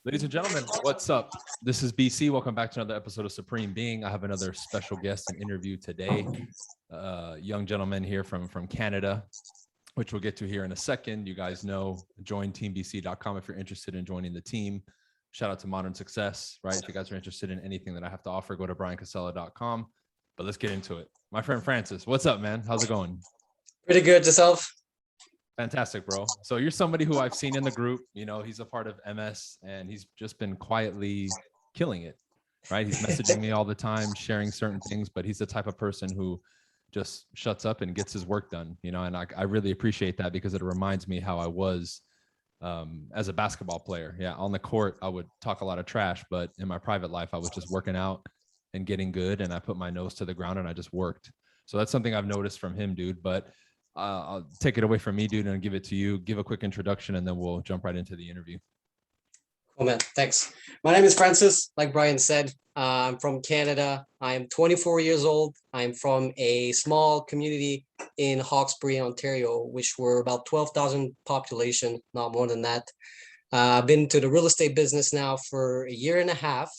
Ladies and gentlemen, what's up? This is BC. Welcome back to another episode of Supreme Being. I have another special guest and interview today. Young gentleman here from Canada, which we'll get to here in a second. You guys know, join teambc.com if you're interested in joining the team. Shout out to Modern Success, right? If you guys are interested in anything that I have to offer, go to briancasella.com. But let's get into it. My friend Francis, what's up, man? How's it going? Pretty good. Yourself? Fantastic, bro. So you're somebody who I've seen in the group. You know, he's a part of MS and he's just been quietly killing it, right? He's messaging me all the time, sharing certain things, but he's the type of person who just shuts up and gets his work done, you know, and I really appreciate that because it reminds me how I was as a basketball player. Yeah, on the court, I would talk a lot of trash, but in my private life, I was just working out and getting good, and I put my nose to the ground and I just worked. So that's something I've noticed from him, dude. But I'll take it away from me, dude, and give it to you. Give a quick introduction, and then we'll jump right into the interview. Oh, man. Thanks. My name is Francis. Like Brian said, I'm from Canada. I'm 24 years old. I'm from a small community in Hawkesbury, Ontario, which were about 12,000 population, not more than that. I've been to the real estate business now for a year and a half,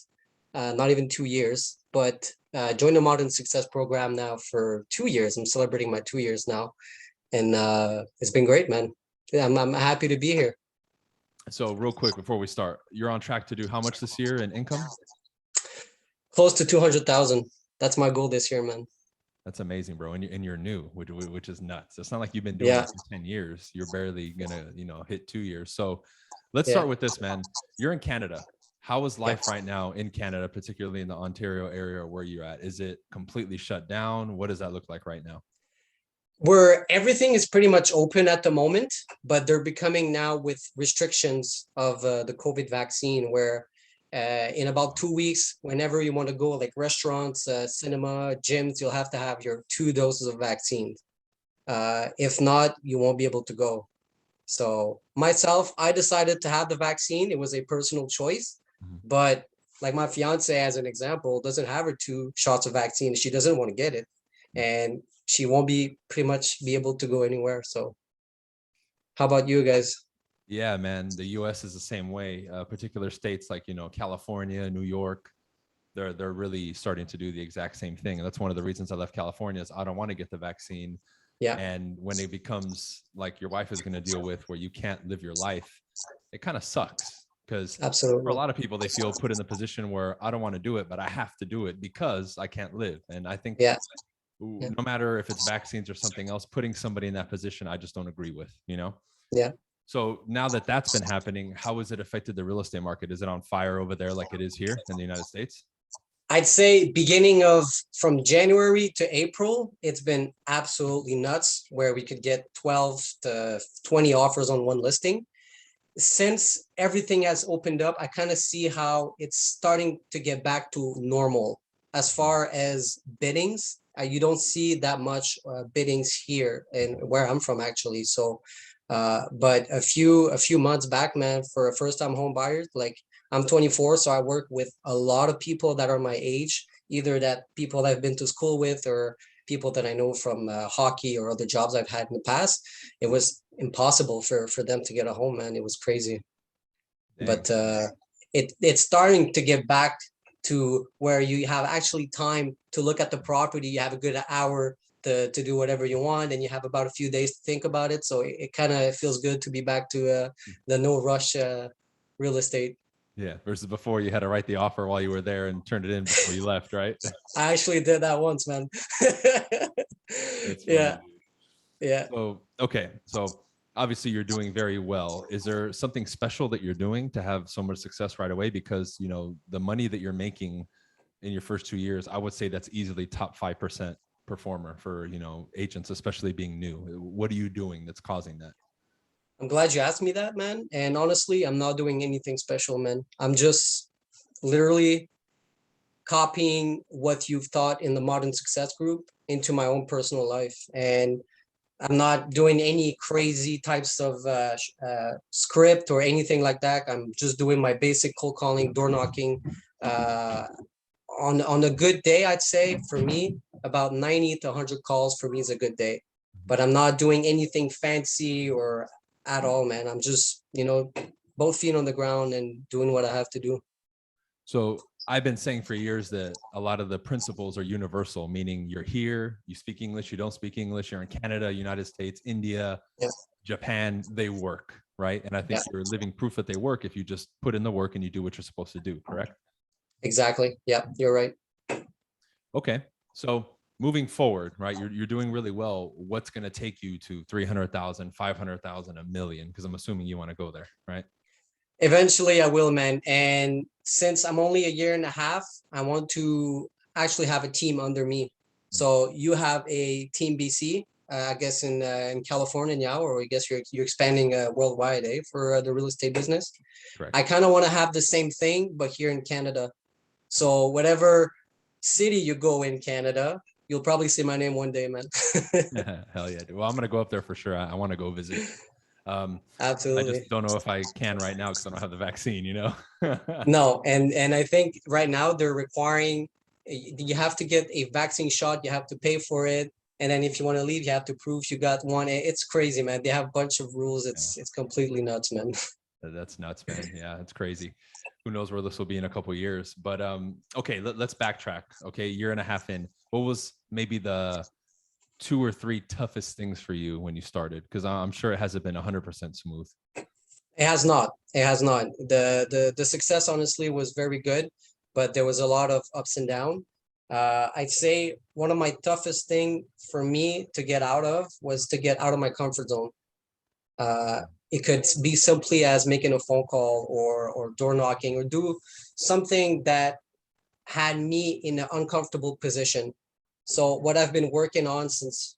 not even 2 years, but joined the Modern Success program now for 2 years. I'm celebrating my 2 years now. And it's been great, man. I'm happy to be here. So real quick, before we start, you're on track to do how much this year in income? Close to 200,000. That's my goal this year, man. That's amazing, bro. And you're new, which is nuts. It's not like you've been doing it for 10 years. You're barely gonna, hit 2 years. So let's start with this, man. You're in Canada. How is life right now in Canada, particularly in the Ontario area where you're at? Is it completely shut down? What does that look like right now? Where everything is pretty much open at the moment, but they're becoming now with restrictions of the COVID vaccine, where in about 2 weeks, whenever you want to go, like restaurants, cinema, gyms, you'll have to have your 2 doses of vaccine. If not, you won't be able to go. So myself, I decided to have the vaccine. It was a personal choice, but like my fiance, as an example, doesn't have her 2 shots of vaccine. She doesn't want to get it. And she won't be pretty much be able to go anywhere. So how about you guys? Yeah, man, the US is the same way. Particular states like, California, New York, they're really starting to do the exact same thing. And that's one of the reasons I left California is I don't want to get the vaccine. Yeah. And when it becomes like your wife is going to deal with where you can't live your life, it kind of sucks because for a lot of people, they feel put in the position where I don't want to do it, but I have to do it because I can't live. And I think no matter if it's vaccines or something else, putting somebody in that position, I just don't agree with, Yeah. So now that that's been happening, how has it affected the real estate market? Is it on fire over there like it is here in the United States? I'd say beginning of from January to April, it's been absolutely nuts where we could get 12 to 20 offers on one listing. Since everything has opened up, I kind of see how it's starting to get back to normal as far as biddings. You don't see that much biddings here and where I'm from, actually. So, but a few months back, man, for a first-time home buyer, like I'm 24, so I work with a lot of people that are my age, either that people that I've been to school with or people that I know from hockey or other jobs I've had in the past. It was impossible for them to get a home, man. It was crazy. Dang. But it's starting to get back to where you have actually time to look at the property. You have a good hour to do whatever you want, and you have about a few days to think about it. So it kind of feels good to be back to the no rush real estate. Yeah, versus before you had to write the offer while you were there and turned it in before you left, right? I actually did that once, man. Yeah. Yeah. So, okay. So obviously you're doing very well. Is there something special that you're doing to have so much success right away? Because, the money that you're making in your first 2 years, I would say that's easily top 5% performer for, agents, especially being new. What are you doing that's causing that? I'm glad you asked me that, man. And honestly, I'm not doing anything special, man. I'm just literally copying what you've taught in the Modern Success group into my own personal life. And I'm not doing any crazy types of script or anything like that. I'm just doing my basic cold calling, door knocking. On a good day, I'd say for me, about 90 to 100 calls for me is a good day. But I'm not doing anything fancy or at all, man. I'm just, both feet on the ground and doing what I have to do. So I've been saying for years that a lot of the principles are universal, meaning you're here, you speak English, you don't speak English, you're in Canada, United States, India, Yeah. Japan, they work, right? And I think Yeah. you're living proof that they work if you just put in the work and you do what you're supposed to do, correct? Exactly. Yeah, you're right. Okay. So moving forward, right? You're doing really well. What's going to take you to 300,000, 500,000, a million? Because I'm assuming you want to go there, right? Eventually I will, man. And since I'm only a year and a half, I want to actually have a team under me. So you have a team BC, I guess in California now, or I guess you're expanding worldwide, for the real estate business. Correct. I kind of want to have the same thing, but here in Canada. So whatever city you go in Canada, you'll probably see my name one day, man. Hell yeah. Dude. Well, I'm going to go up there for sure. I want to go visit. I just Absolutely. don't know if I can right now because I don't have the vaccine, you know? No, and I think right now they're requiring you have to get a vaccine shot, you have to pay for it, and then if you want to leave, you have to prove you got one. It's crazy, man. They have a bunch of rules. Yeah. It's completely nuts, man. That's nuts, man. Yeah, it's crazy. Who knows where this will be in a couple of years? But okay, let's backtrack. Okay, year and a half in, what was maybe the 2 or 3 toughest things for you when you started? Because I'm sure it hasn't been 100% smooth. It has not. It has not. The success honestly was very good, but there was a lot of ups and downs. I'd say one of my toughest thing for me to get out of was to get out of my comfort zone. Uh, it could be simply as making a phone call or door knocking or do something that had me in an uncomfortable position. So what I've been working on since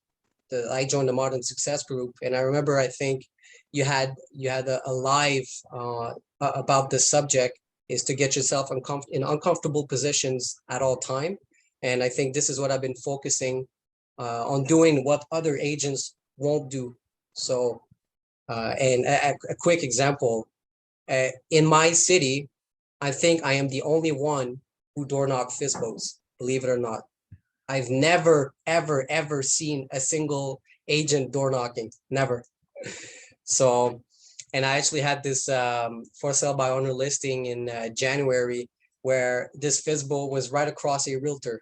I joined the Modern Success Group, and I remember I think you had a live about this subject, is to get yourself in uncomfortable positions at all time. And I think this is what I've been focusing on doing, what other agents won't do. So and a quick example, in my city, I think I am the only one who door knock FISBOs, believe it or not. I've never, ever, ever seen a single agent door knocking. Never. So, and I actually had this for sale by owner listing in January where this FISBO was right across a realtor.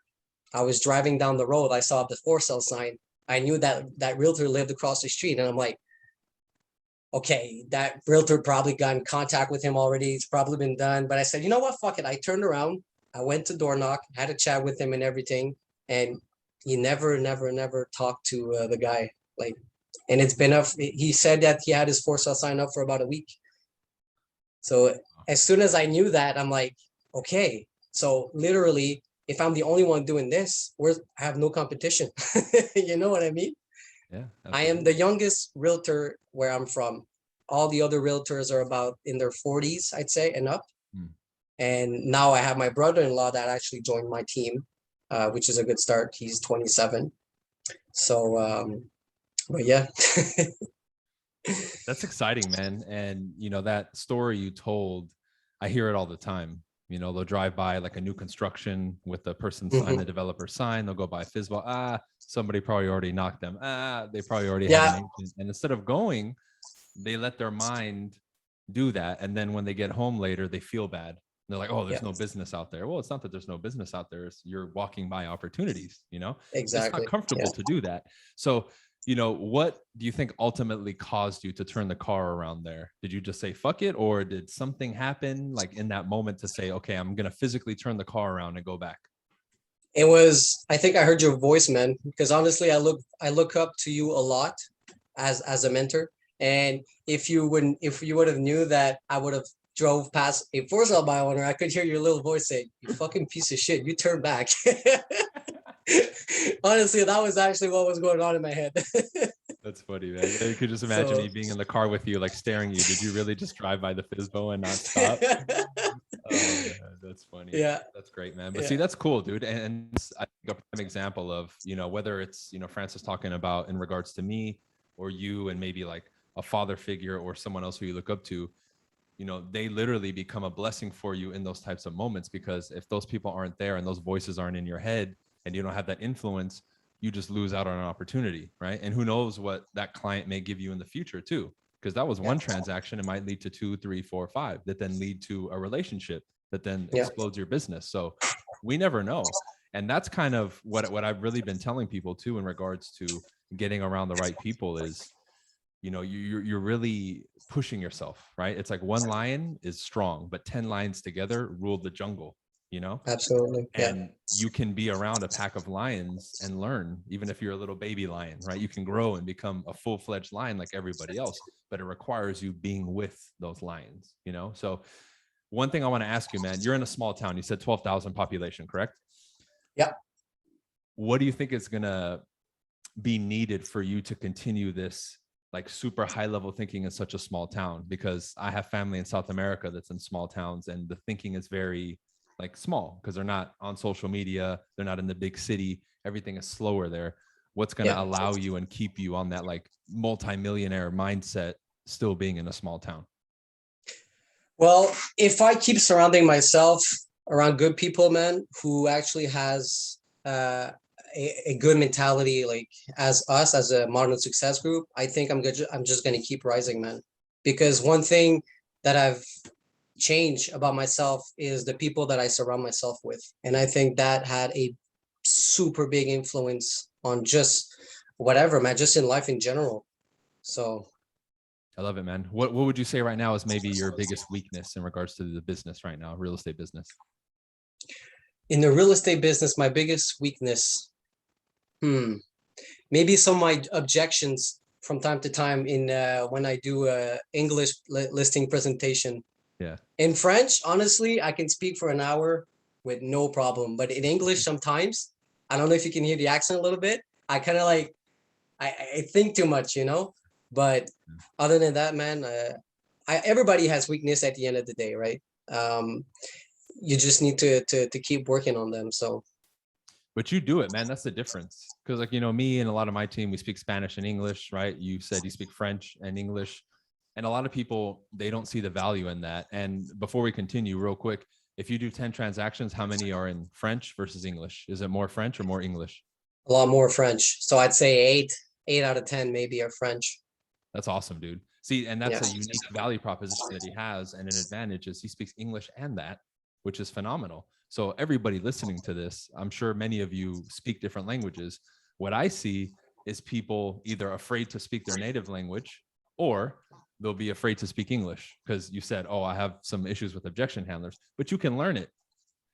I was driving down the road. I saw the for sale sign. I knew that that realtor lived across the street. And I'm like, okay, that realtor probably got in contact with him already. It's probably been done. But I said, you know what? Fuck it. I turned around. I went to door knock, had a chat with him and everything. And he never talked to the guy. Like, and it's been up. He said that he had his for sale sign up for about a week. So as soon as I knew that, I'm like, okay. So literally, if I'm the only one doing this, I have no competition. You know what I mean? Yeah, I am the youngest realtor where I'm from. All the other realtors are about in their 40s, I'd say, and up. Hmm. And now I have my brother-in-law that actually joined my team, which is a good start. He's 27. So, but yeah. That's exciting, man. And you know, that story you told, I hear it all the time. You know, they'll drive by like a new construction with the person sign, the developer sign, they'll go by FISBO. Somebody probably already knocked them. They probably already have an agent. And instead of going, they let their mind do that. And then when they get home later, they feel bad. They're like, oh, there's no business out there. Well, it's not that there's no business out there. It's you're walking by opportunities, you know? It's not Exactly. comfortable to do that. So, you know, what do you think ultimately caused you to turn the car around there? Did you just say, fuck it? Or did something happen like in that moment to say, okay, I'm going to physically turn the car around and go back? It was, I think I heard your voice, man, because honestly, I look up to you a lot as a mentor. And if you would have knew that I would have drove past a for sale by owner, I could hear your little voice say, you fucking piece of shit, you turn back. Honestly, that was actually what was going on in my head. That's funny, man. You could just imagine me being in the car with you, like staring at you. Did you really just drive by the FISBO and not stop? Oh man, that's funny. Yeah. That's great, man. But see, that's cool, dude. And I think an example of, you know, whether it's, you know, Francis talking about in regards to me or you and maybe like a father figure or someone else who you look up to, you know, they literally become a blessing for you in those types of moments, because if those people aren't there and those voices aren't in your head and you don't have that influence, you just lose out on an opportunity, right? And who knows what that client may give you in the future too, because that was one transaction. It might lead to 2, 3, 4, 5 that then lead to a relationship that then explodes your business. So we never know. And that's kind of what I've really been telling people too, in regards to getting around the right people is, you know, you're really pushing yourself, right? It's like one lion is strong, but 10 lions together rule the jungle, you know? Absolutely. Yeah. And you can be around a pack of lions and learn, even if you're a little baby lion, right? You can grow and become a full-fledged lion like everybody else, but it requires you being with those lions, you know? So one thing I want to ask you, man, you're in a small town. You said 12,000 population, correct? Yeah. What do you think is going to be needed for you to continue this like super high level thinking in such a small town? Because I have family in South America that's in small towns, and the thinking is very like small because they're not on social media. They're not in the big city. Everything is slower there. What's going to allow you and keep you on that like multi-millionaire mindset still being in a small town? Well, if I keep surrounding myself around good people, man, who actually has a good mentality, like as us as a modern success group, I think I'm good. I'm just gonna keep rising, man. Because one thing that I've changed about myself is the people that I surround myself with, and I think that had a super big influence on just whatever, man, just in life in general. So I love it, man. What would you say right now is maybe your biggest weakness in regards to the business right now, real estate business? in the real estate business, my biggest weakness, maybe some of my objections from time to time in when I do a English listing presentation. Yeah. In French, honestly, I can speak for an hour with no problem. But in English, sometimes, I don't know if you can hear the accent a little bit. I kind of like, I think too much, you know? But other than that, man, everybody has weakness at the end of the day, right? You just need to keep working on them. So but you do it, man. That's the difference. Because like, you know, me and a lot of my team, we speak Spanish and English, right? You said you speak French and English. And a lot of people, they don't see the value in that. And before we continue, real quick, if you do 10 transactions, how many are in French versus English? Is it more French or more English? a lot more French. So I'd say eight out of 10 maybe are French. That's awesome, dude. See, and that's a unique value proposition that he has. And an advantage is he speaks English and that, which is phenomenal. So everybody listening to this, I'm sure many of you speak different languages. What I see is people either afraid to speak their native language, or they'll be afraid to speak English because you said, oh, I have some issues with objection handlers, but you can learn it.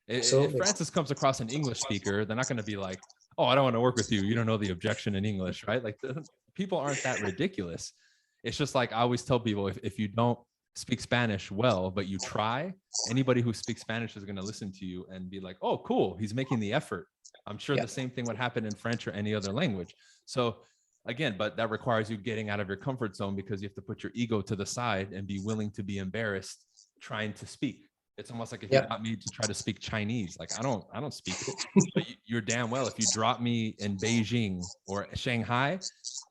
If Francis comes across an English speaker, they're not going to be like, oh, I don't want to work with you. You don't know the objection in English, right? Like people aren't that ridiculous. It's just like I always tell people, if you don't speak Spanish well, but you try, anybody who speaks Spanish is going to listen to you and be like, oh, cool, he's making the effort. I'm sure the same thing would happen in French or any other language. So again, but that requires you getting out of your comfort zone because you have to put your ego to the side and be willing to be embarrassed trying to speak. It's almost like if you got me to try to speak Chinese, like I don't speak it, but you're damn well, if you drop me in Beijing or Shanghai,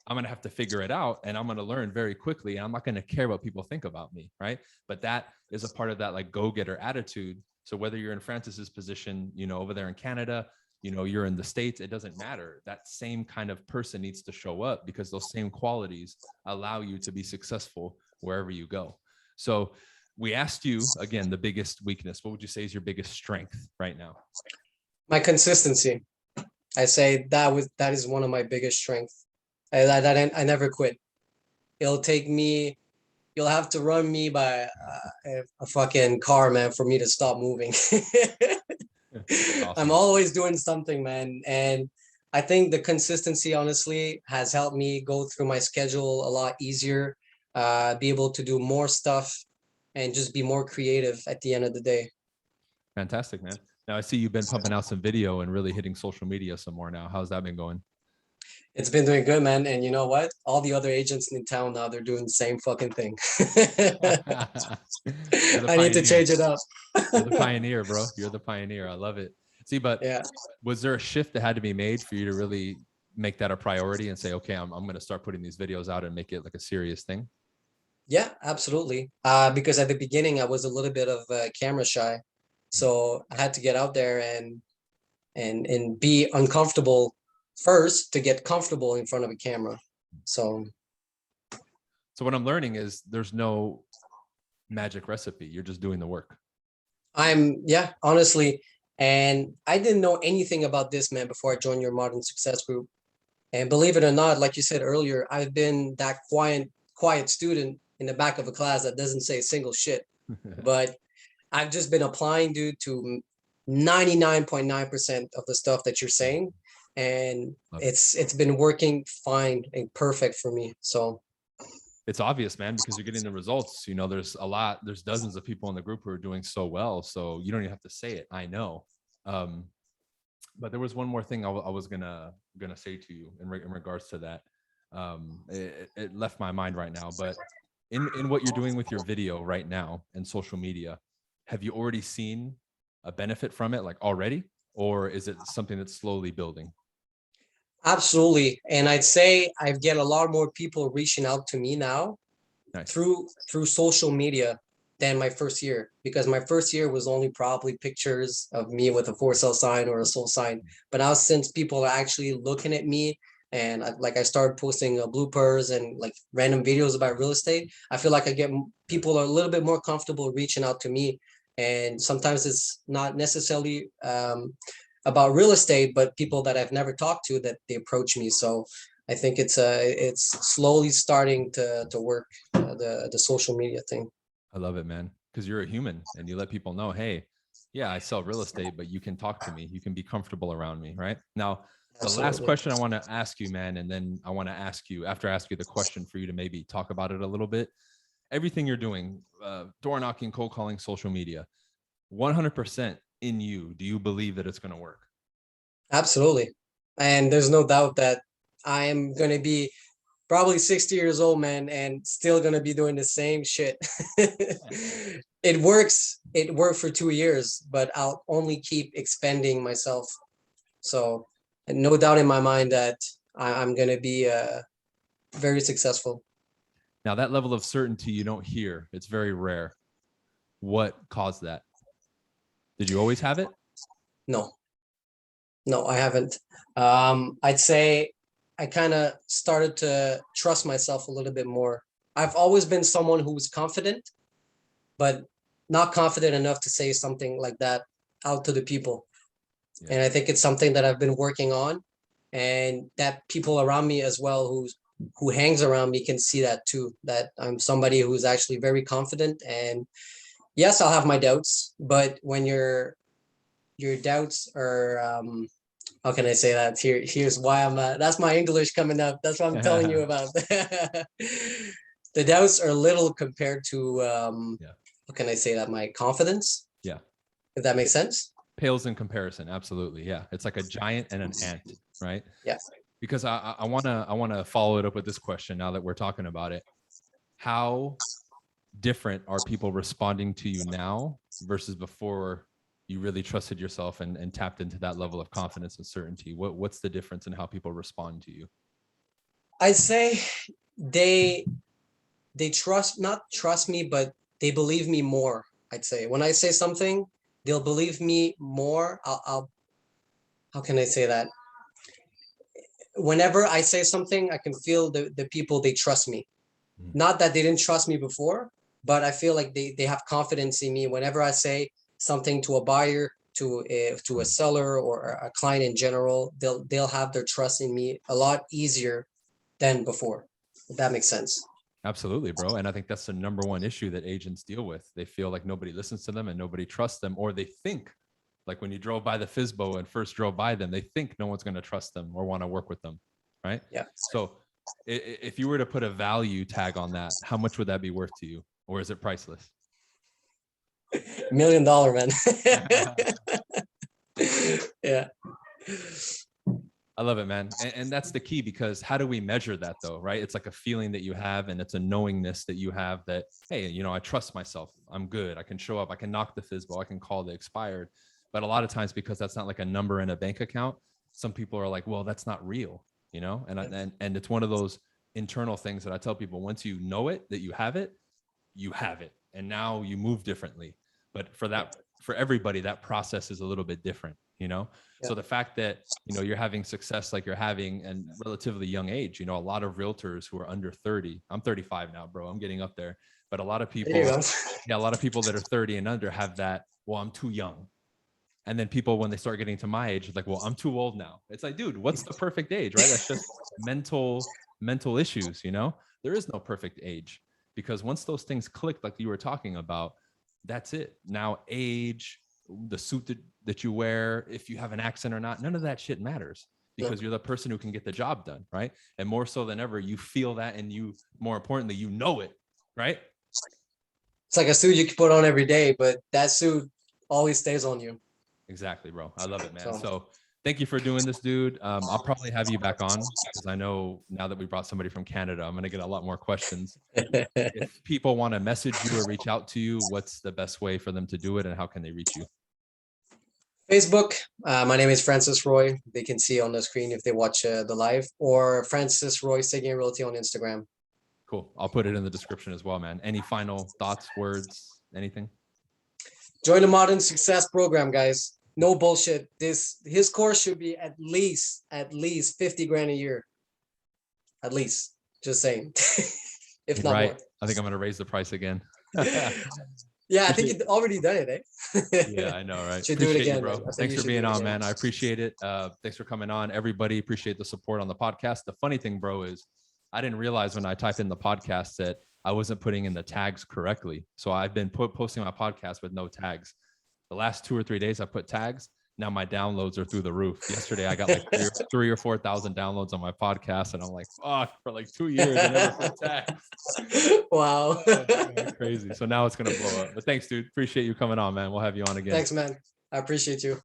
I'm going to have to figure it out and I'm going to learn very quickly. And I'm not going to care what people think about me. Right. But that is a part of that like go-getter attitude. So whether you're in Francis's position, you know, over there in Canada, you know, you're in the States, it doesn't matter. That same kind of person needs to show up because those same qualities allow you to be successful wherever you go. So we asked you again, the biggest weakness. What would you say is your biggest strength right now? My consistency. I say that is one of my biggest strengths. I never quit. It'll take me. You'll have to run me by a fucking car, man, for me to stop moving. Awesome. I'm always doing something, man, and I think the consistency, honestly, has helped me go through my schedule a lot easier. Be able to do more stuff, and just be more creative at the end of the day. Fantastic, man. Now I see you've been pumping out some video and really hitting social media some more now. How's that been going? It's been doing good, man. And you know what? All the other agents in town now, they're doing the same fucking thing. I need to change it up. You're the pioneer, bro. You're the pioneer. I love it. See, but was there a shift that had to be made for you to really make that a priority and say, okay, I'm going to start putting these videos out and make it like a serious thing? Yeah, absolutely. Because at the beginning, I was a little bit of camera shy. So I had to get out there and be uncomfortable first to get comfortable in front of a camera. So So what I'm learning is there's no magic recipe. You're just doing the work. Yeah, honestly. And I didn't know anything about this, man, before I joined your Modern Success group. And believe it or not, like you said earlier, I've been that quiet student in the back of a class that doesn't say a single shit. But I've just been applying, dude, to 99.9% of the stuff that you're saying. And Love it. it's been working fine and perfect for me. So It's obvious, man, because you're getting the results. You know, there's dozens of people in the group who are doing so well. So you don't even have to say it. I know. Um, but there was one more thing I was gonna say to you in regards to that. It left my mind right now, but in what you're doing with your video right now and social media, have you already seen a benefit from it, like already, or is it something that's slowly building? absolutely. And I'd say I get a lot more people reaching out to me now Nice. through social media than my first year, because my first year was only probably pictures of me with a for sale sign or a sold sign. But now since people are actually looking at me and I started posting bloopers and like random videos about real estate, I feel like I get people are a little bit more comfortable reaching out to me. And sometimes it's not necessarily about real estate, but people that I've never talked to that they approach me. So I think it's slowly starting to work, the social media thing. I love it, man, because you're a human and you let people know, hey, yeah, I sell real estate, but you can talk to me. You can be comfortable around me, right? Now, the last Absolutely. question I want to ask you, man, and then I want to ask you, after I ask you the question, for you to maybe talk about it a little bit. Everything you're doing, door knocking, cold calling, social media, 100% in you, do you believe that it's going to work? Absolutely. And there's no doubt that I am going to be probably 60 years old, man, and still going to be doing the same shit. It works. It worked for 2 years, but I'll only keep expanding myself. So, and no doubt in my mind that I'm going to be very successful. Now, that level of certainty you don't hear, it's very rare. What caused that? Did you always have it? No, no, I haven't. I'd say I kind of started to trust myself a little bit more. I've always been someone who was confident, but not confident enough to say something like that out to the people. Yeah. And I think it's something that I've been working on, and that people around me as well who hangs around me can see that too, that I'm somebody who's actually very confident. And yes, I'll have my doubts, but when your doubts are how can I say that? Here's why I'm that's my English coming up. That's what I'm telling you about. The doubts are little compared to Yeah. how can I say that? My confidence, Yeah. if that makes sense. Pales in comparison. Absolutely. Yeah. It's like a giant and an ant, right? Yeah. Because I wanna follow it up with this question now that we're talking about it. How different are people responding to you now versus before you really trusted yourself and tapped into that level of confidence and certainty? What's the difference in how people respond to you? I'd say they they not trust me, but they believe me more. I'd say when I say something, they'll believe me more. I'll how can I say that? Whenever I say something, I can feel the people they trust me. Mhm. Not that they didn't trust me before, but I feel like they have confidence in me whenever I say something to a buyer, to a seller, or a client in general. They'll have their trust in me a lot easier than before. If that makes sense. Absolutely, bro. And I think that's the number one issue that agents deal with. They feel like nobody listens to them and nobody trusts them, or they think, like when you drove by the FISBO and first drove by them, they think no one's going to trust them or want to work with them. Right. Yeah. So if you were to put a value tag on that, how much would that be worth to you? Or is it priceless? $1 million, man. Yeah. I love it, man. And that's the key, because how do we measure that though? Right. It's like a feeling that you have, and it's a knowingness that you have that, hey, you know, I trust myself. I'm good. I can show up. I can knock the FISBO. I can call the expired. But a lot of times, because that's not like a number in a bank account, some people are like, well, that's not real, you know? And it's one of those internal things that I tell people, once you know it, that you have it, you have it. And now you move differently. But for everybody, that process is a little bit different. you know? Yeah. So the fact that, you know, you're having success like you're having and relatively young age, you know, a lot of realtors who are under 30, I'm 35 now, bro, I'm getting up there, but a lot of people, There you go. yeah, a lot of people that are 30 and under have that, well, I'm too young. And then people, when they start getting to my age, like, well, I'm too old now. It's like, dude, what's the perfect age, right? That's just mental issues, you know? There is no perfect age, because once those things click, like you were talking about, that's it. Now, age, the suit that you wear, if you have an accent or not, none of that shit matters, because you're the person who can get the job done, right? And more so than ever, you feel that, and you, more importantly, you know it, right? It's like a suit you can put on every day, but that suit always stays on you. Exactly, bro. I love it, man. So So thank you for doing this, dude. I'll probably have you back on, because I know now that we brought somebody from Canada, I'm going to get a lot more questions. If people want to message you or reach out to you, what's the best way for them to do it, and how can they reach you? Facebook, my name is Francis Roy. They can see on the screen if they watch the live, or Francis Roy Seguin Realty on Instagram. Cool. I'll put it in the description as well, man. Any final thoughts, words, anything? Join the Modern Success Program, guys. No bullshit. His course should be at least 50 grand a year. At least. Just saying. If You're not right. more. I think I'm going to raise the price again. Yeah, I think you've already done it, eh? Yeah, I know, right? Should do it Appreciate you, again, bro. man. I think Thanks you for should being do it on, again. man. I appreciate it. Thanks for coming on. Everybody, appreciate the support on the podcast. The funny thing, bro, is I didn't realize when I typed in the podcast that I wasn't putting in the tags correctly. So I've been posting my podcast with no tags. The last 2 or 3 days I put tags. Now my downloads are through the roof. Yesterday I got like 3 or 4,000 downloads on my podcast, and I'm like, fuck, for like 2 years I never put tags. Wow. Oh, man, crazy. So now it's gonna blow up. But thanks, dude. Appreciate you coming on, man. We'll have you on again. Thanks, man. I appreciate you.